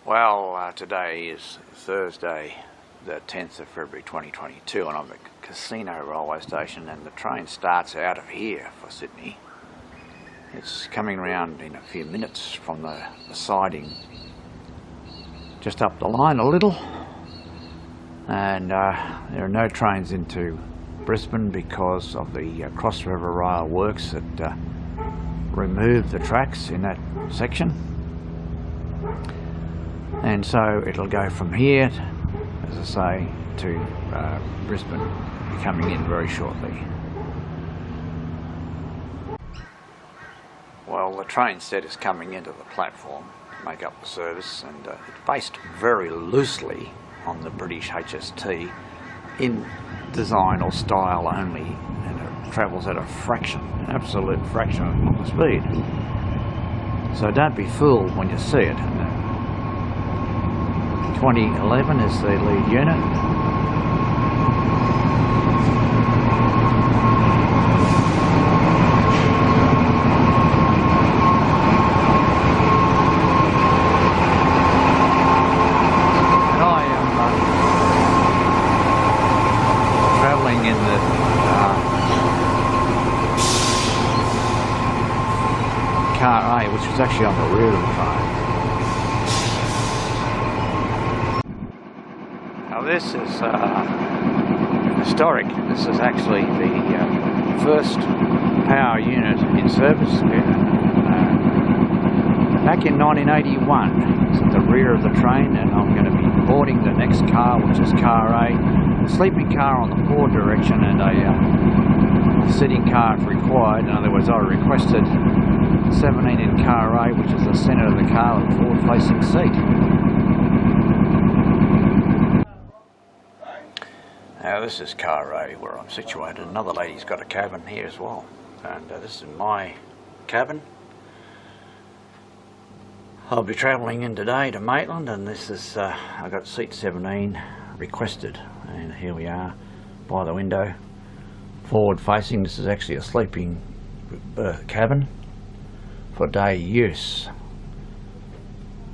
Well, today is Thursday, the 10th of February 2022, and I'm at Casino railway station, and the train starts out of here for Sydney. It's coming round in a few minutes from the siding just up the line a little, and there are no trains into Brisbane because of the Cross River Rail works that removed the tracks in that section. And so it'll go from here, as I say, to Brisbane, coming in very shortly. Well, the train set is coming into the platform to make up the service, and it's based very loosely on the British HST in design or style only, and it travels at a fraction, an absolute fraction of the speed. So don't be fooled when you see it. 2011 is the lead unit. And I am travelling in the car A, which was actually on the rear of the train. Now this is historic. This is actually the first power unit in service back in 1981. It's at the rear of the train, and I'm going to be boarding the next car, which is car A, a sleeping car on the forward direction and a sitting car if required. In other words, I requested 17 in car A, which is the centre of the car with a forward-facing seat. Now this is car A where I'm situated. Another lady's got a cabin here as well, and this is my cabin. I'll be travelling in today to Maitland, and this is I got seat 17 requested, and here we are by the window, forward facing. This is actually a sleeping cabin for day use,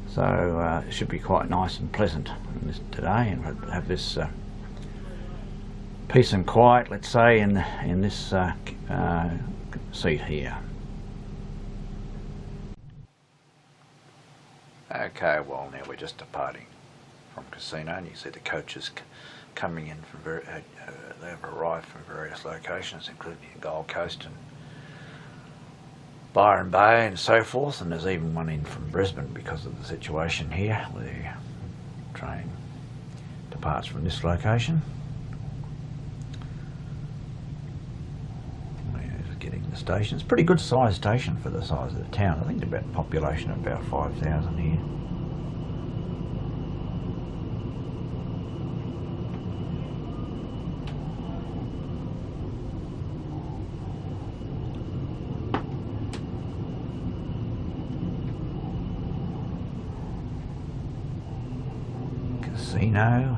so it should be quite nice and pleasant today, and have this peace and quiet, let's say, in this seat here. Okay, well, now we're just departing from Casino, and you see the coaches coming in from they've arrived from various locations, including Gold Coast and Byron Bay and so forth, and there's even one in from Brisbane because of the situation here, where the train departs from this location. Getting the station. It's a pretty good sized station for the size of the town. I think about population of about 5,000 here. Casino.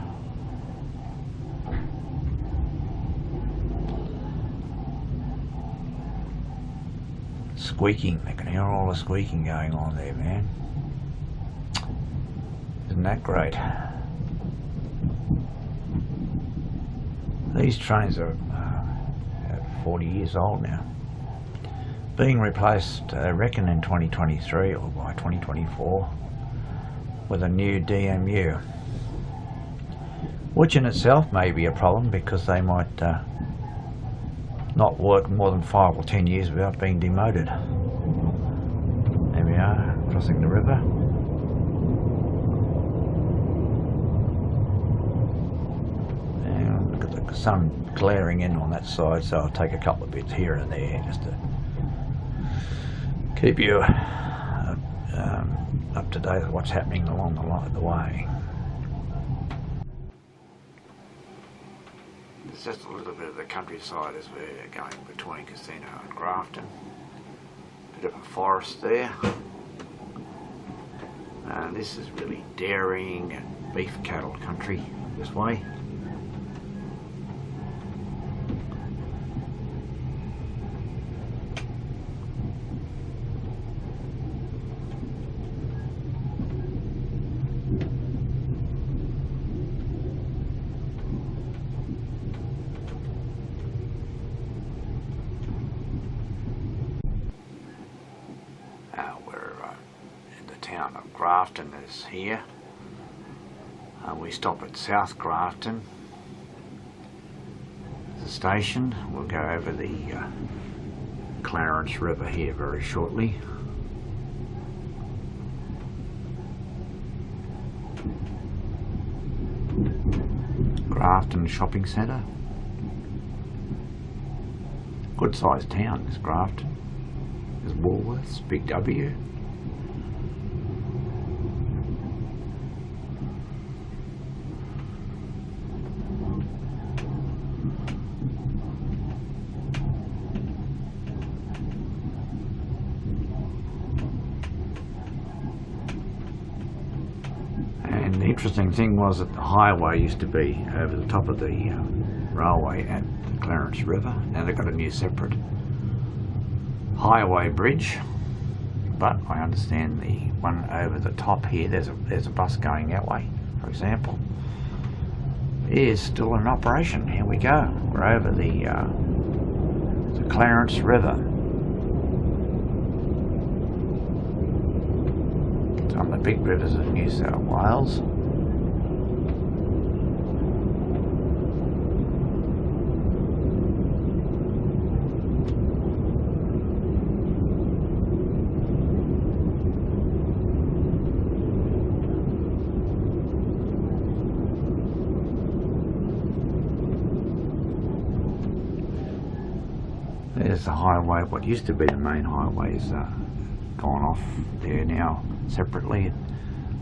Squeaking, I can hear all the squeaking going on there, man. Isn't that great? These trains are 40 years old now. Being replaced, I reckon, in 2023 or by 2024 with a new DMU, which in itself may be a problem because they might not work more than 5 or 10 years without being demoted. There we are, crossing the river. And look at the sun glaring in on that side, so I'll take a couple of bits here and there just to keep you up to date with what's happening along the way. It's just a little bit of the countryside as we're going between Casino and Grafton. Bit of a forest there. And this is really dairying and beef cattle country this way. town of Grafton is here. We stop at South Grafton, the station. We'll go over the Clarence River here very shortly. Grafton Shopping Centre. Good sized town, this Grafton. There's Woolworths, Big W. And the interesting thing was that the highway used to be over the top of the railway at the Clarence River. Now they've got a new separate highway bridge, but I understand the one over the top here, there's a bus going that way, for example, is still in operation. Here we go. We're over the Clarence River. It's on the big rivers of New South Wales. There's the highway, what used to be the main highway is gone off there now separately.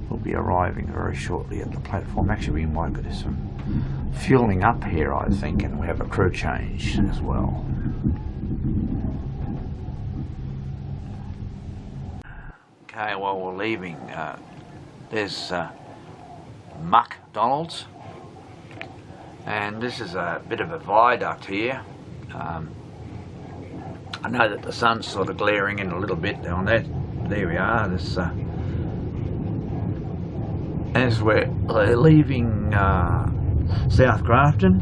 We'll be arriving very shortly at the platform. Actually, we might do some fueling up here, I think, and we have a crew change as well. Okay, well, we're leaving. There's McDonald's, and this is a bit of a viaduct here. I know that the sun's sort of glaring in a little bit on that. There we are. This, as we're leaving South Grafton,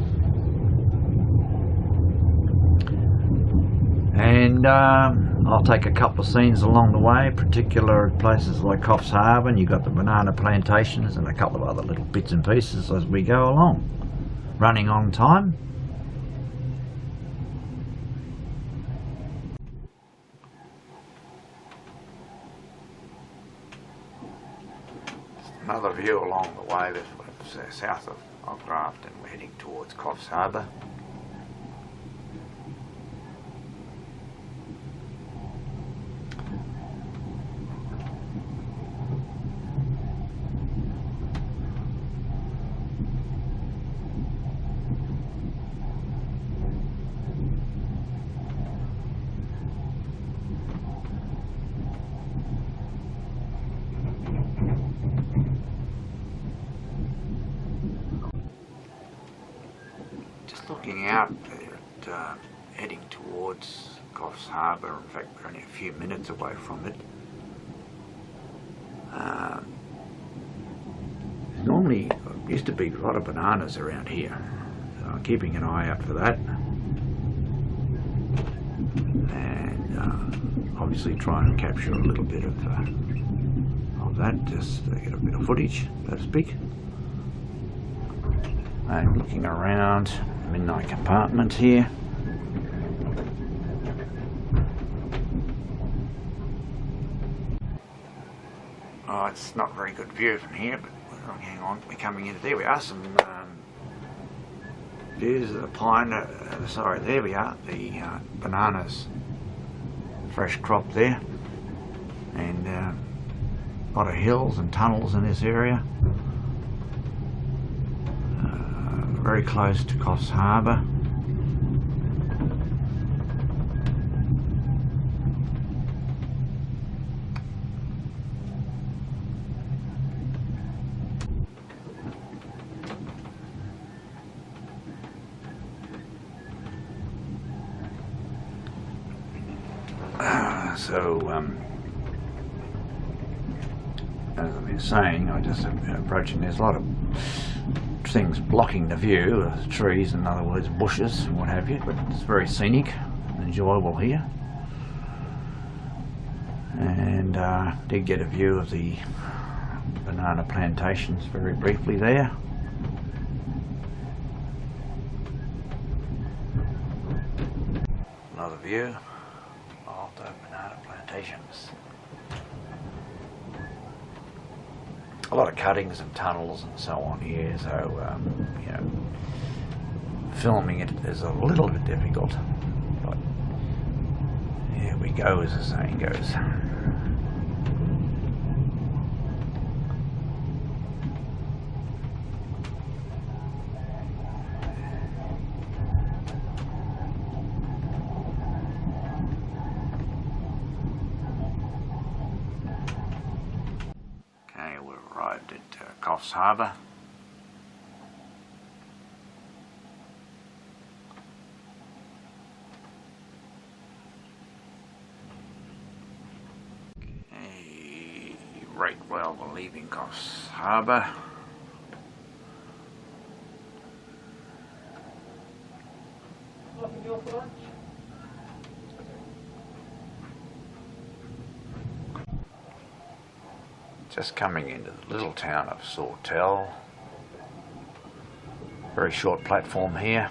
and I'll take a couple of scenes along the way, particular places like Coffs Harbour, and you've got the banana plantations and a couple of other little bits and pieces as we go along. Running on time. Another view along the way, that's south of Grafton. We're heading towards Coffs Harbour. Looking out there at heading towards Coffs Harbour. In fact, we're only a few minutes away from it. Normally used to be a lot of bananas around here, so I'm keeping an eye out for that, and obviously trying to capture a little bit of that, just to get a bit of footage, so to speak. I'm looking around the midnight compartment here. Oh, it's not a very good view from here, but hang on, we're coming into, there we are, some views of the pine, sorry, there we are, the bananas, fresh crop there, and a lot of hills and tunnels in this area. Very close to Coffs Harbour. As I've been saying, I just approaching, there's a lot of things blocking the view, trees, in other words bushes and what have you, but it's very scenic and enjoyable here. and did get a view of the banana plantations very briefly there. Another view of the banana plantations. A lot of cuttings and tunnels and so on here, so you know, filming it is a little bit difficult, but here we go, as the saying goes. Okay, we've arrived at Coffs Harbour. Right, well, we're leaving Coffs Harbour. Just coming into the little town of Sawtell. Very short platform here.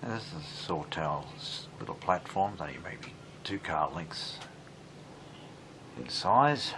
This is Sawtell's little platform, only maybe 2 car lengths in size.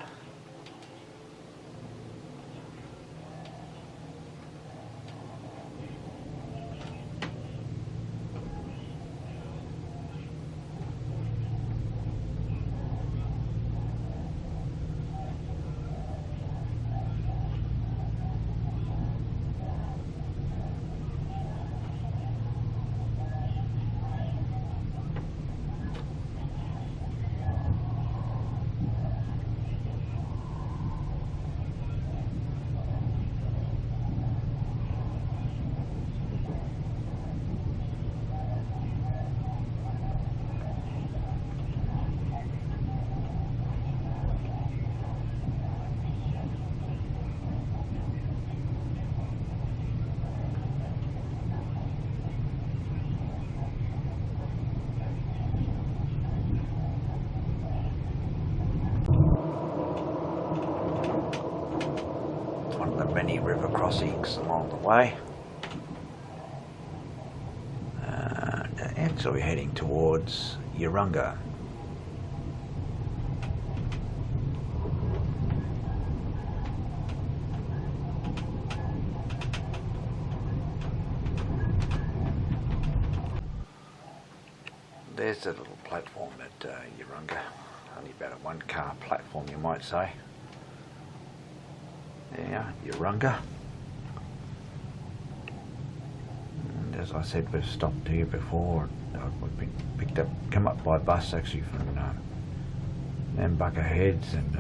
Many river crossings along the way, and so we're heading towards Urunga. There's a little platform at Urunga, only about a 1 car platform, you might say. There, Urunga. And as I said, we've stopped here before. We've been come up by bus actually from Nambucca Heads, and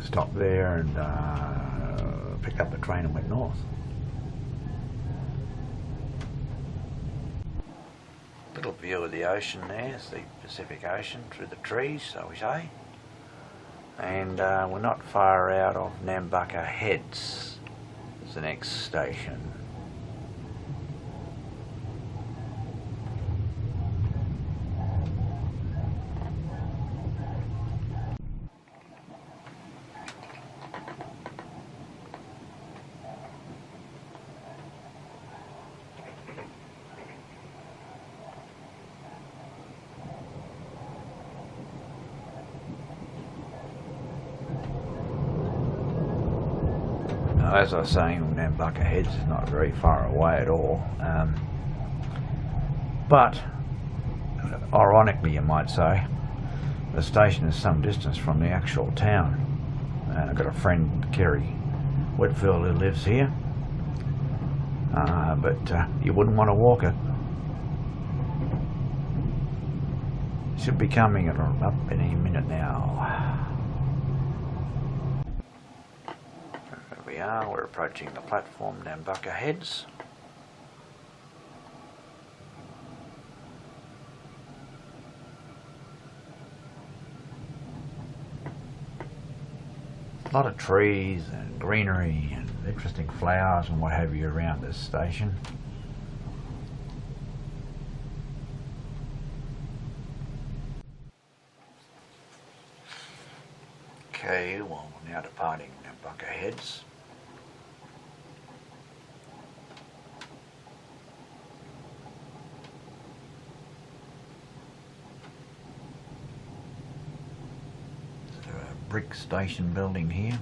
stopped there and picked up the train and went north. Little view of the ocean there. It's the Pacific Ocean through the trees, so we say. And we're not far out of Nambucca Heads. It's the next station. As I was saying, Nambucca Heads is not very far away at all, but ironically you might say, the station is some distance from the actual town. I've got a friend, Kerry Whitfield, who lives here, but you wouldn't want to walk it. Should be coming up any minute now. We're approaching the platform, Nambucca Heads. A lot of trees and greenery and interesting flowers and what have you around this station. Okay, well, we're now departing Bunker Heads. There's a brick station building here.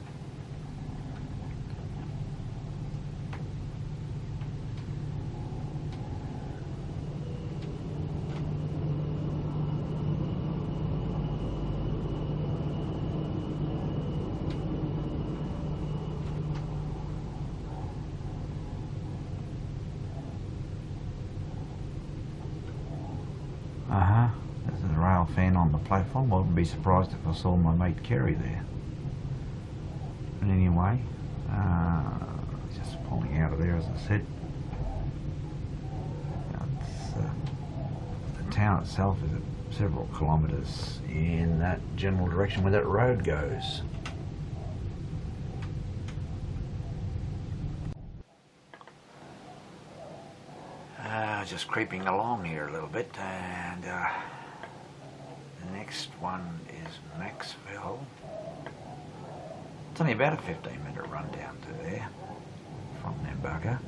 This is a rail fan on the platform. I wouldn't be surprised if I saw my mate Kerry there. But anyway, just pulling out of there, as I said. The town itself is at several kilometres in that general direction where that road goes. Just creeping along here a little bit, and the next one is Maxville. It's only about a 15-minute run down to there from Nambucca.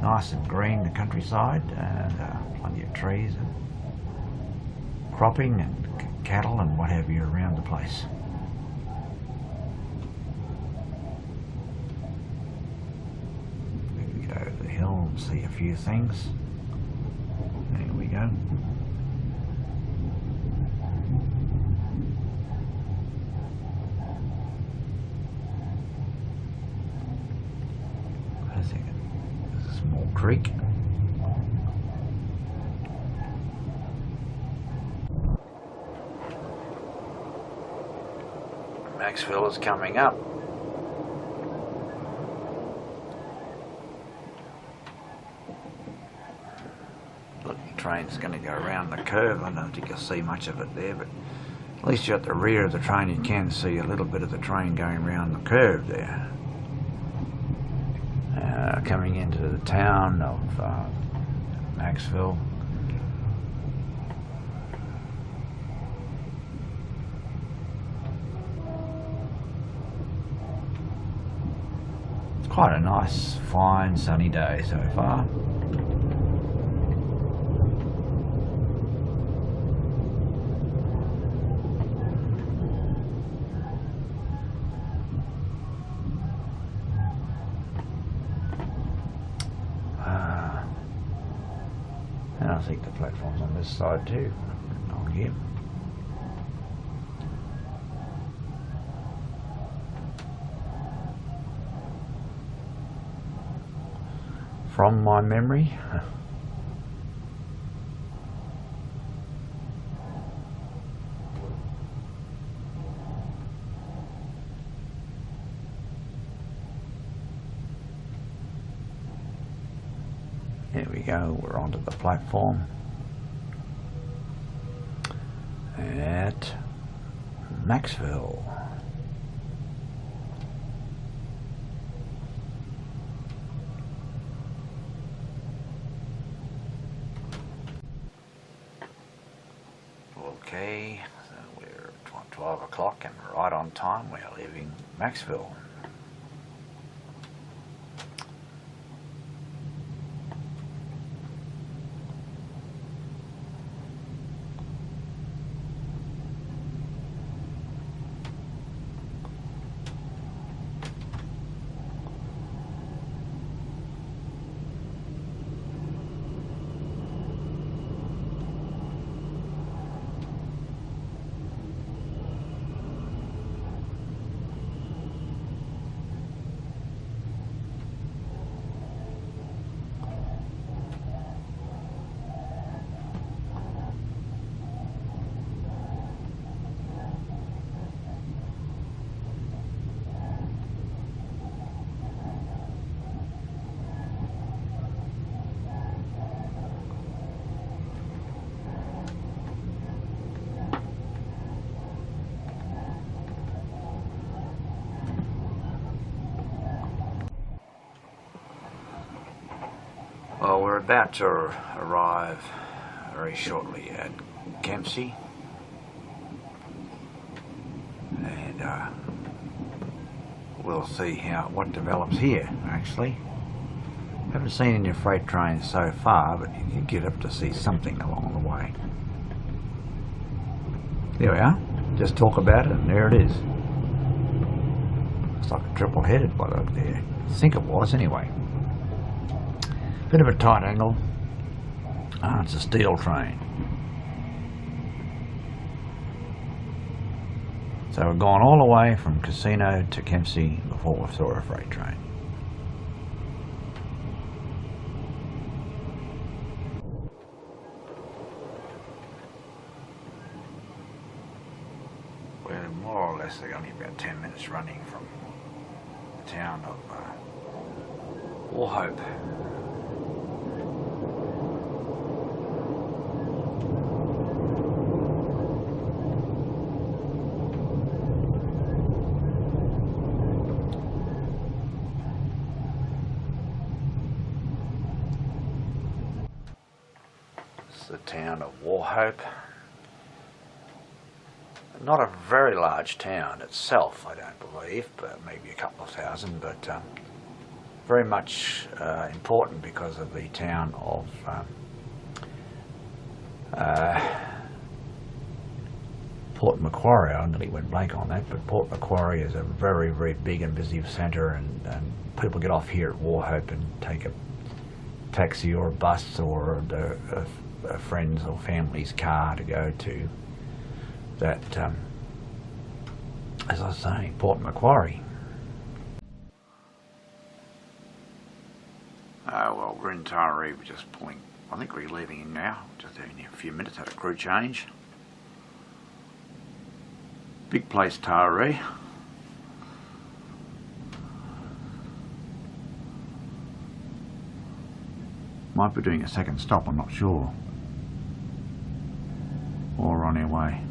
Nice and green, the countryside, and plenty of trees and cropping and cattle and what have you around the place. We get over the hill and see a few things. There we go. Wait a second. There's a small creek. Maxville is coming up. Look, the train's going to go around the curve. I don't think you'll see much of it there, but at least you're at the rear of the train, you can see a little bit of the train going around the curve there. Coming into the town of Maxville. Quite a nice, fine, sunny day so far. And I think the platform's on this side too, on here. From my memory. Here we go, we're onto the platform at Maxville. Okay, so we're 12 o'clock and we're right on time. We're leaving Maxville. Well, we're about to arrive very shortly at Kempsey, and we'll see what develops here. Actually, haven't seen any freight trains so far, but you get up to see something along the way. There we are. Just talk about it, and there it is. Looks like a triple-headed one up there. I think it was, anyway. Bit of a tight angle. It's a steel train. So we've gone all the way from Casino to Kempsey before we saw a freight train. We're more or less only about 10 minutes running from the town of Wauchope. The town of Wauchope. Not a very large town itself, I don't believe, but maybe a couple of thousand, but very much important because of the town of Port Macquarie. I nearly went blank on that, but Port Macquarie is a very, very big and busy centre, and people get off here at Wauchope and take a taxi or a bus or a friend's or family's car to go to that, as I was saying, Port Macquarie. Well, we're in Taree. We're just pulling. I think we're leaving in now. Just having a few minutes, had a crew change. Big place, Taree. Might be doing a second stop, I'm not sure. Or on our way.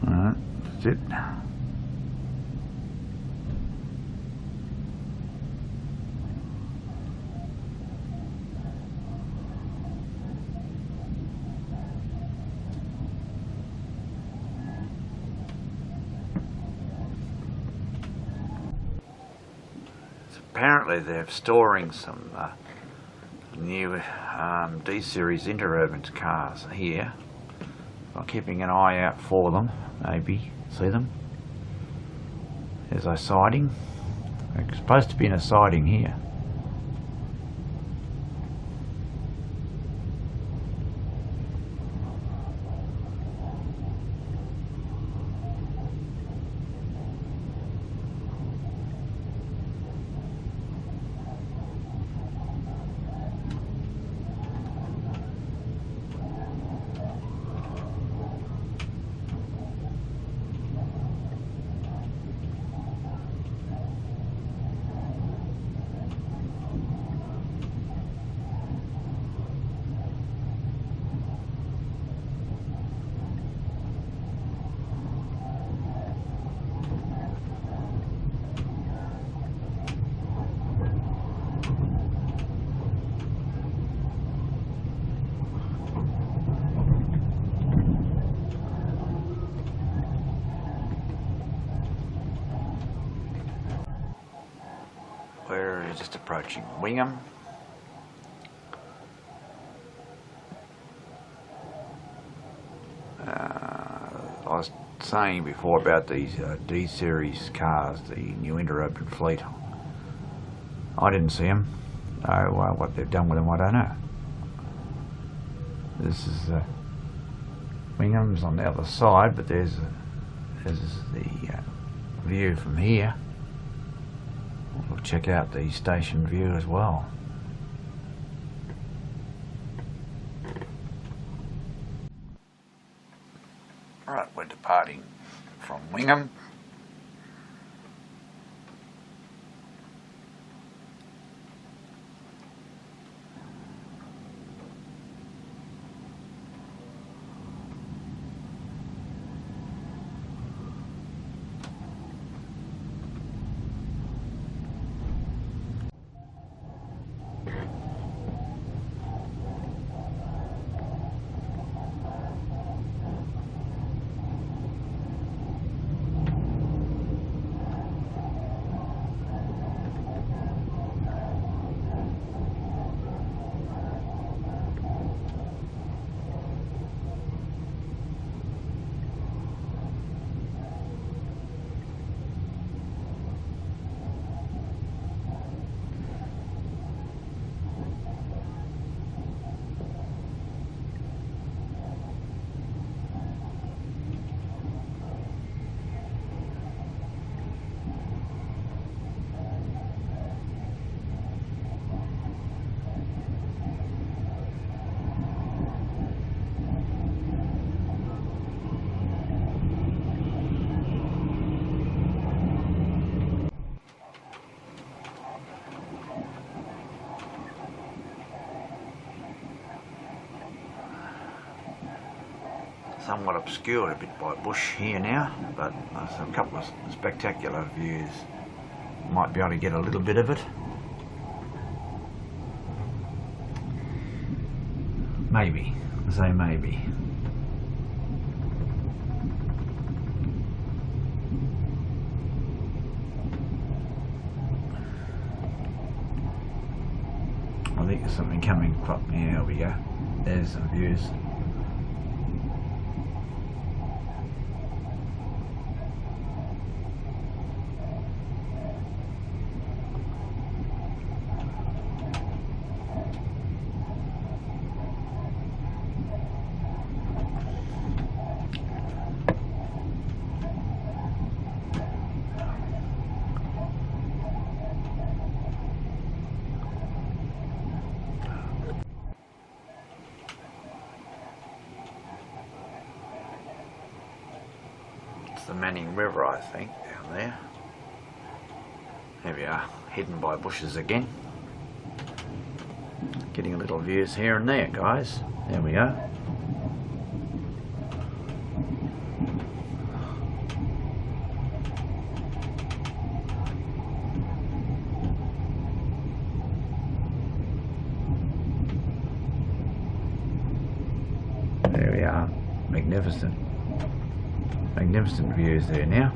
Alright, that's it. Apparently they're storing some new D-Series interurban cars here. I'm keeping an eye out for them, maybe see them. There's a siding. They're supposed to be in a siding here. We're just approaching Wingham. I was saying before about these D-Series cars, the new interurban fleet. I didn't see them. What they've done with them, I don't know. This is Wingham's on the other side, but there's the view from here. We'll check out the station view as well. Right, we're departing from Wingham. somewhat obscured a bit by bush here now, but there's a couple of spectacular views. Might be able to get a little bit of it. Maybe. I say maybe. I think there's something coming. Yeah, there we go. There's some views. The Manning River, I think, down there. There we are, hidden by bushes again. Getting a little views here and there, guys. There we go. There we are, magnificent. Magnificent views there now.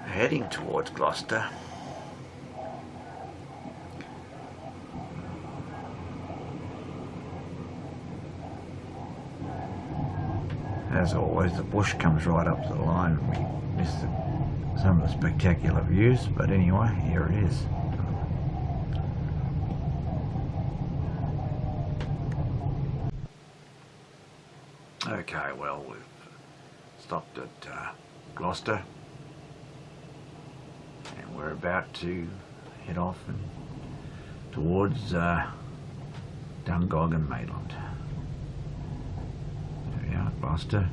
Heading towards Gloucester. As always, the bush comes right up to the line and we miss some of the spectacular views, but anyway, here it is. Okay, well, we've stopped at Gloucester. And we're about to head off and towards Dungog and Maitland. There we are, Gloucester.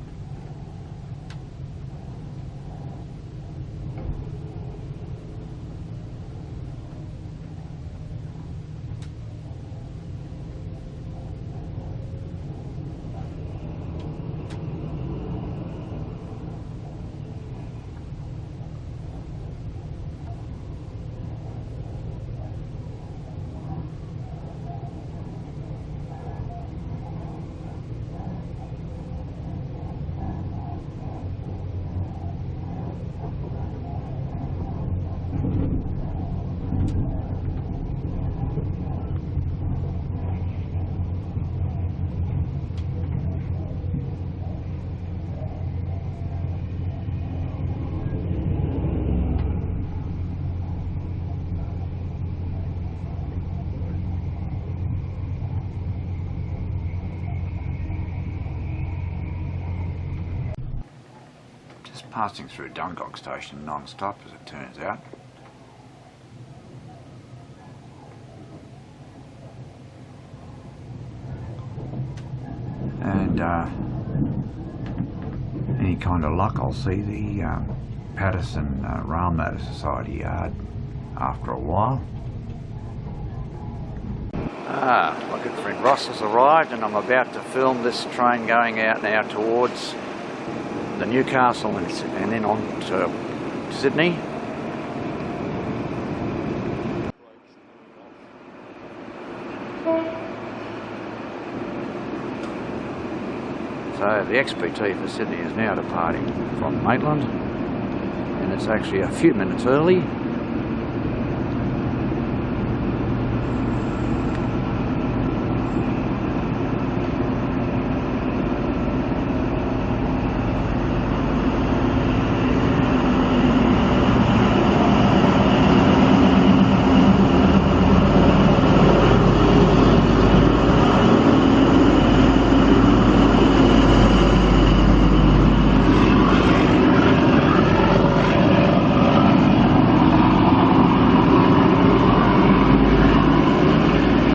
Passing through Dungog station non-stop, as it turns out. And any kind of luck, I'll see the Patterson Rail Motor Society yard after a while. My good friend Ross has arrived, and I'm about to film this train going out now towards the Newcastle and then on to Sydney. So the XPT for Sydney is now departing from Maitland, and it's actually a few minutes early.